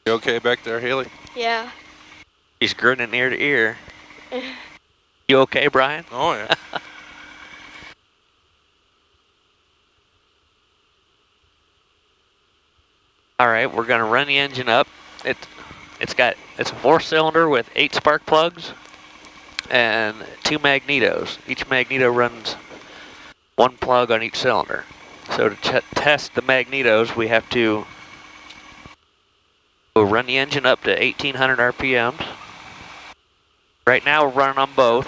You okay back there, Haley? Yeah. He's grinning ear to ear. You okay, Brian? Oh, yeah. All right, we're gonna run the engine up. It's a 4-cylinder with 8 spark plugs and 2 magnetos. Each magneto runs 1 plug on each cylinder. So to test the magnetos, we have to run the engine up to 1800 RPMs. Right now we're running on both.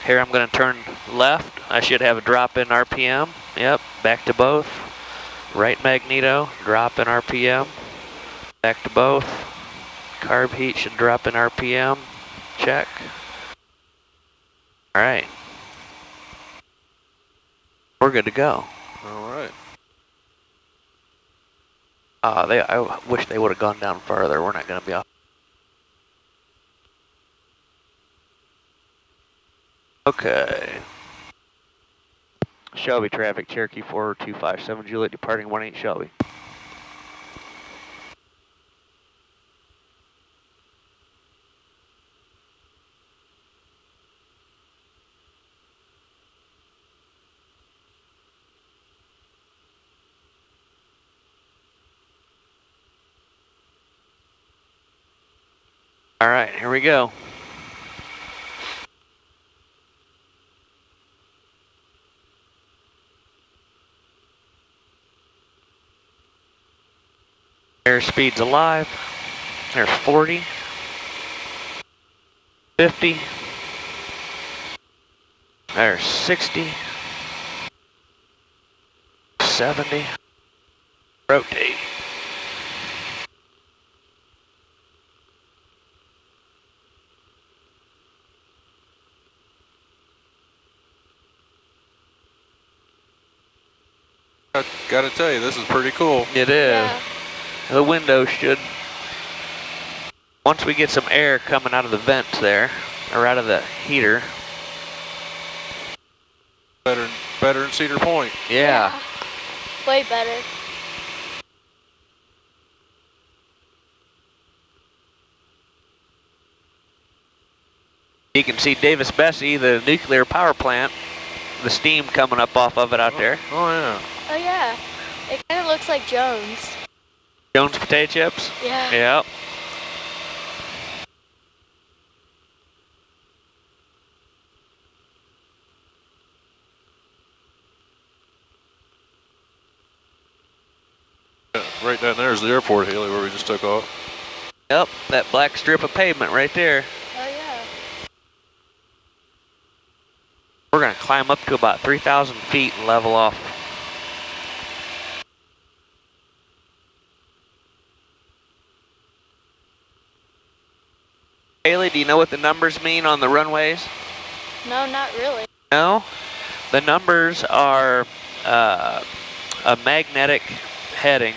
Here I'm going to turn left. I should have a drop in RPM. Yep, back to both. Right magneto, drop in RPM. Back to both. Carb heat should drop in RPM. Check. All right. We're good to go. All right. I wish they would have gone down further. We're not going to be off. Okay. Shelby traffic, Cherokee 4257, Juliet departing 18 Shelby. All right, here we go. Airspeed's alive. There's 40, 50, there's 60, 70, rotate. I gotta tell you, this is pretty cool. It is. Yeah. The window should, once we get some air coming out of the vents there, or out of the heater. Better than Cedar Point. Yeah. Way better. You can see Davis Bessie, the nuclear power plant, the steam coming up off of it out there. Oh, yeah. Oh yeah. It kind of looks like Jones. Jones potato chips? Yeah. Yep. Right down there is the airport, Haley, where we just took off. Yep, that black strip of pavement right there. Oh yeah. We're gonna climb up to about 3,000 feet and level off. Haley, do you know what the numbers mean on the runways? No, not really. No? The numbers are a magnetic heading.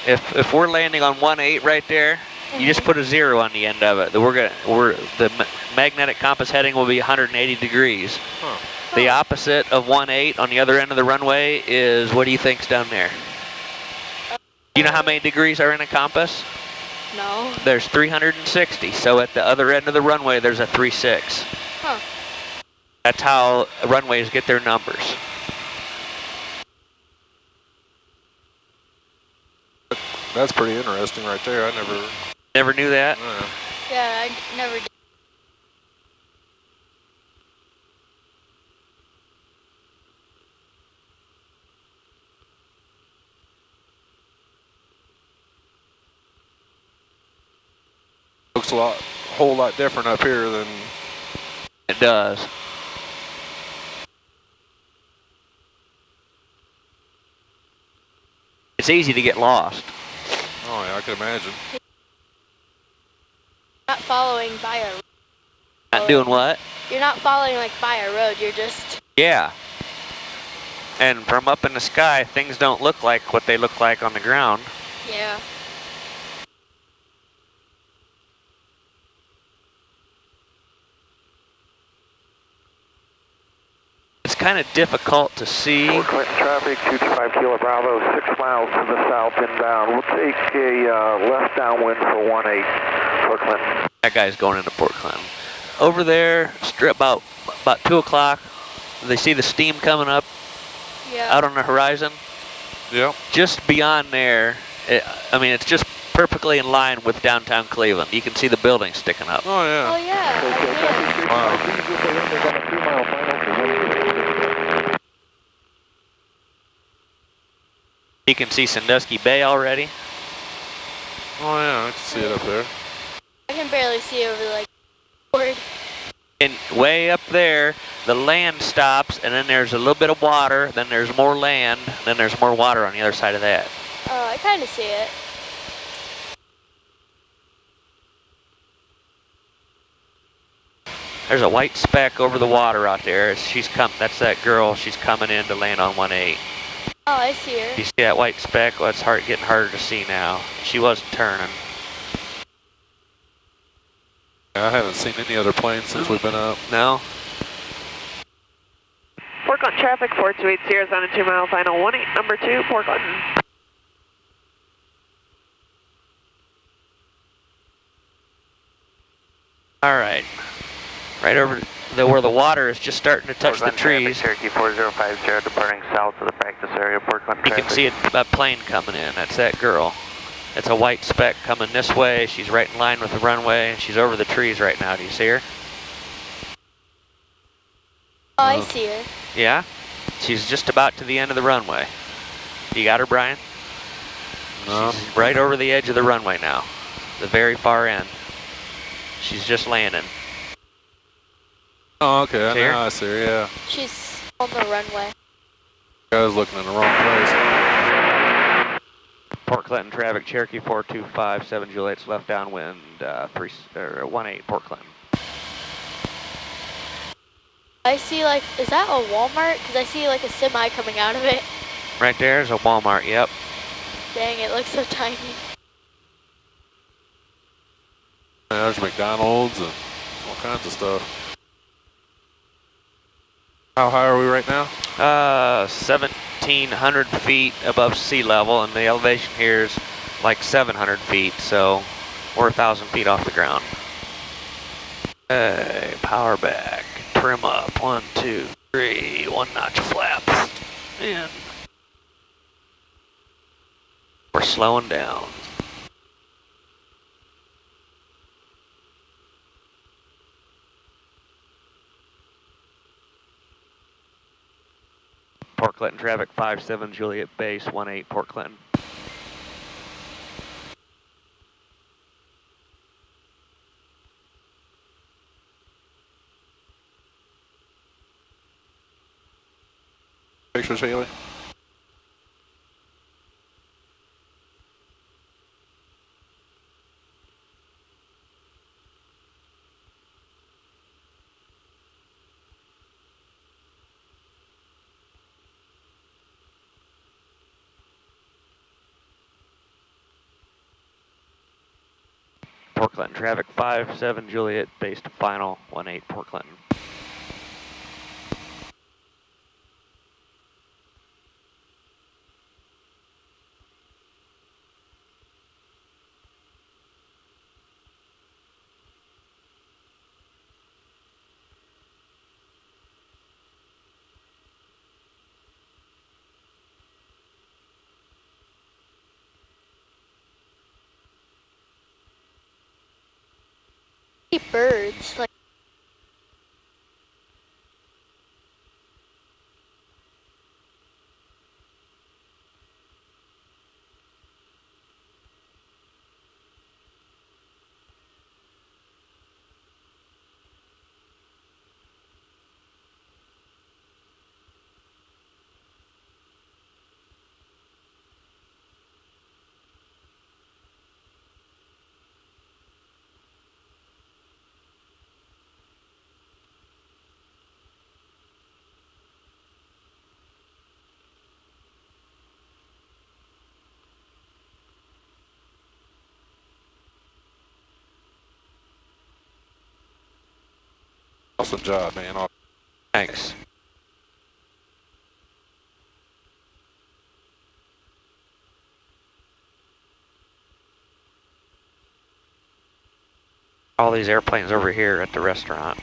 If we're landing on 18 right there, you just put a 0 on the end of it. The magnetic compass heading will be 180 degrees. Huh. The opposite of 18 on the other end of the runway is, what do you think's down there? Do you know how many degrees are in a compass? No. There's 360. So at the other end of the runway, there's a 36. Huh. That's how runways get their numbers. That's pretty interesting right there. I Never knew that? Yeah, I never did. looks a whole lot different up here than... It does. It's easy to get lost. Oh yeah, I can imagine. Not following by a road. Not doing what? You're not following like by a road, you're just... Yeah. And from up in the sky, things don't look like what they look like on the ground. Yeah. It's kind of difficult to see. Fort Clinton traffic, 225 Kilo Bravo, 6 miles to the south inbound. We'll take a left downwind for 18 Fort Clinton. That guy's going into Port Clinton. Over there, strip about 2 o'clock. They see the steam coming up out on the horizon. Yep. Just beyond there, it's just perfectly in line with downtown Cleveland. You can see the building sticking up. Oh, yeah. Oh, yeah. Wow. You can see Sandusky Bay already. Oh, yeah, I can see it up there. I can barely see over the, board. And way up there, the land stops, and then there's a little bit of water, then there's more land, then there's more water on the other side of that. Oh, I kind of see it. There's a white speck over the water out there. That's that girl. She's coming in to land on 18. Oh, I see her. You see that white speck? Well, it's getting harder to see now. She wasn't turning. I haven't seen any other planes since we've been up. No? Port Clinton traffic, 4280 on a 2 mile final, 18, number 2, Port Clinton. All right. Right over where the water is just starting to touch the trees. Cherokee 4050 departing south of the practice area, Port Clinton You can see a plane coming in. That's that girl. It's a white speck coming this way. She's right in line with the runway. She's over the trees right now. Do you see her? Oh, I see her. Yeah? She's just about to the end of the runway. You got her, Brian? No. She's right over the edge of the runway now. The very far end. She's just landing. Oh, okay. See her? Now I see her, yeah. She's on the runway. I was looking in the wrong place. Port Clinton traffic, Cherokee 4257 Juliet's left downwind, 18 Port Clinton. I see, is that a Walmart? Because I see, a semi coming out of it. Right there's a Walmart, yep. Dang, it looks so tiny. There's McDonald's and all kinds of stuff. How high are we right now? 1,700 feet above sea level, and the elevation here is 700 feet, so we're 1,000 feet off the ground. Hey, power back, trim up, 1, 2, 3, 1 notch flaps in. We're slowing down. Port Clinton traffic, 57 Juliet base, 18 Port Clinton. Pictures, Haley? Port Clinton traffic, 57 Juliet base to final, 18 Port Clinton. Birds, Awesome job, man. Thanks. All these airplanes over here at the restaurant.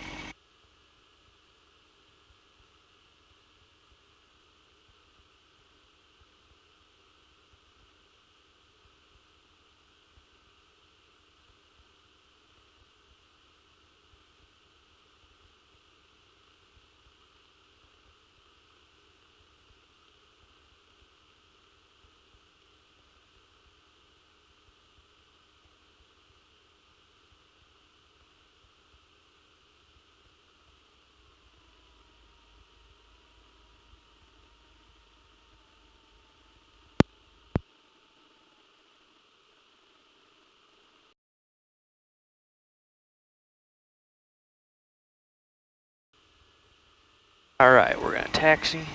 All right, we're gonna taxi.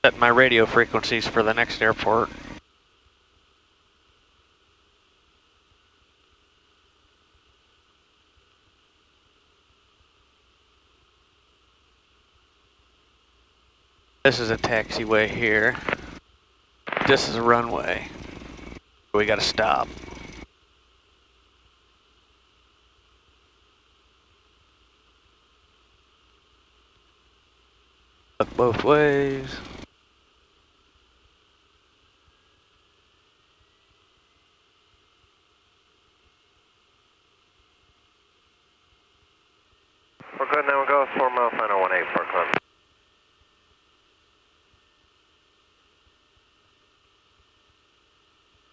Set my radio frequencies for the next airport. This is a taxiway here. This is a runway. We gotta stop. Look both ways. We're good now, we'll go 4 mile final 18 Parkland.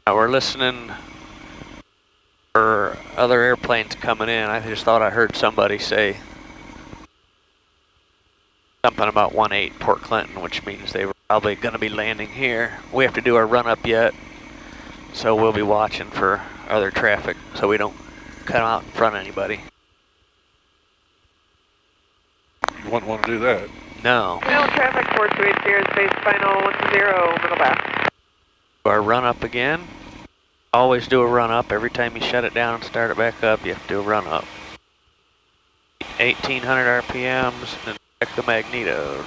Now we're listening for other airplanes coming in. I just thought I heard somebody say something about 18 Port Clinton, which means they were probably going to be landing here. We have to do our run up yet, so we'll be watching for other traffic so we don't come out in front of anybody. You wouldn't want to do that. No. Middle traffic 428 Sierra Space final 10, middle pass. Do our run up again. Always do a run up. Every time you shut it down and start it back up, you have to do a run up. 1800 RPMs and check the magnetos.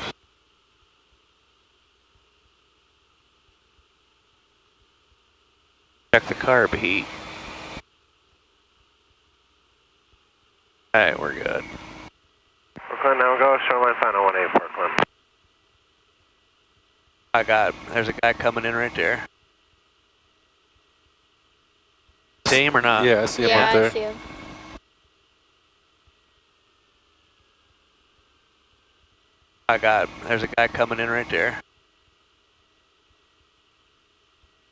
Check the carb heat. Alright, we're good. We're good now, we'll go shoreline final 18 Parkland. I got him. There's a guy coming in right there. See him or not? Yeah, I see him Yeah, right there. I see him. I got him. There's a guy coming in right there.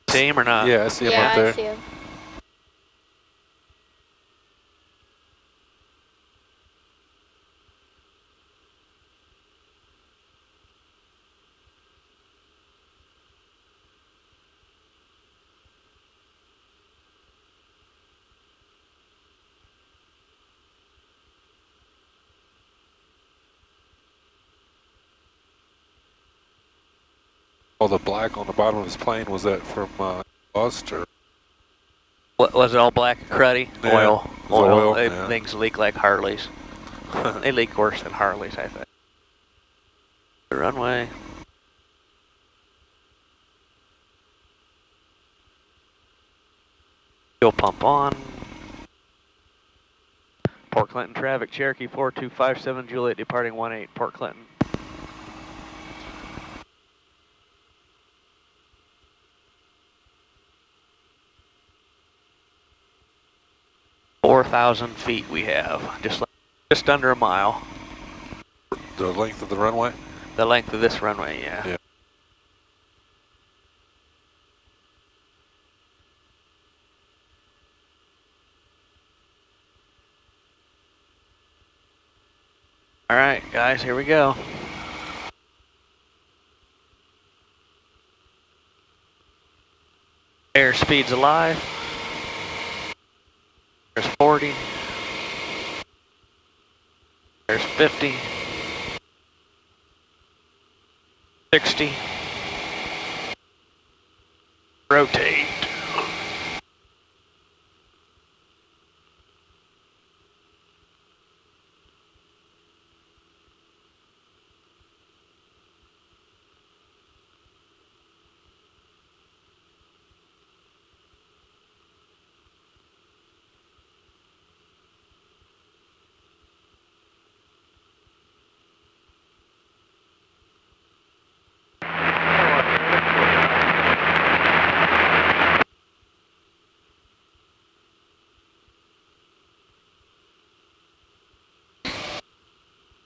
See him or not? Yeah, I see him Yeah, right there. I see him. Oh, the black on the bottom of his plane, was that from Bust or? What, was it all black and cruddy? Yeah, Oil. it was oil, They- yeah. Things leak like Harleys. They leak worse than Harleys, I think. The runway. Fuel pump on. Port Clinton traffic, Cherokee 4257 Juliet departing 18 Port Clinton. "4,000 feet we have, just under a mile. The length of the runway? The length of this runway, yeah. Yeah. All right, guys, here we go. Airspeed's alive. There's 40. There's 50. 60. Rotate.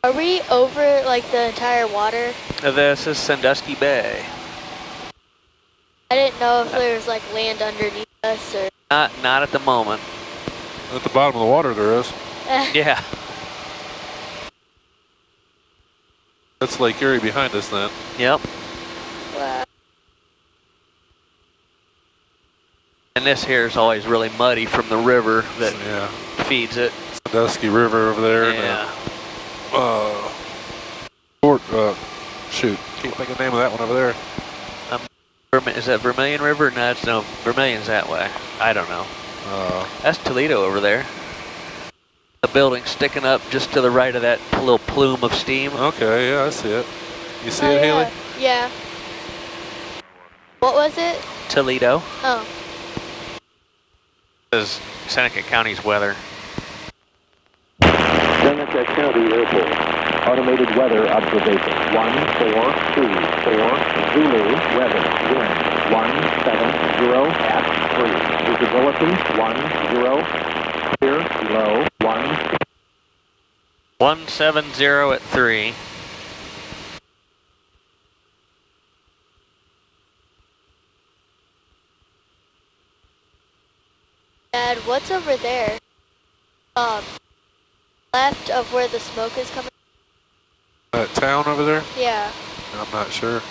Are we over like the entire water? This is Sandusky Bay. I didn't know if there was like land underneath us or. Not at the moment. At the bottom of the water there is. Yeah. That's Lake Erie behind us then. Yep. Wow. And this here is always really muddy from the river that Yeah. feeds it. Sandusky River over there. Yeah. Shoot, can't think of the name of that one over there. Is that Vermilion River? No, Vermilion's that way. I don't know. That's Toledo over there. The building sticking up just to the right of that little plume of steam. Okay, yeah, I see it. You see Oh, it, yeah. Haley? Yeah. What was it? Toledo. Oh. This is Seneca County's weather. Seneca County Airport. Automated weather observation. 1424 Zulu weather. Wind 170 at 3. Visibility 10. Clear low 170 at 3. Dad, what's over there? Left of where the smoke is coming. That town over there? Yeah. I'm not sure.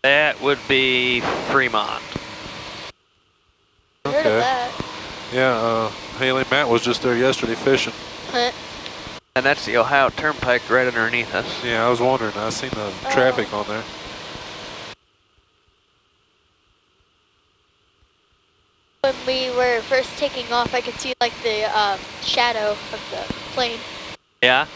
That would be Fremont. I heard of that. Yeah, Haley, Matt was just there yesterday fishing. Huh. And that's the Ohio Turnpike right underneath us. Yeah, I was wondering. I seen the traffic on there. When we were first taking off, I could see like the shadow of the plane. Yeah?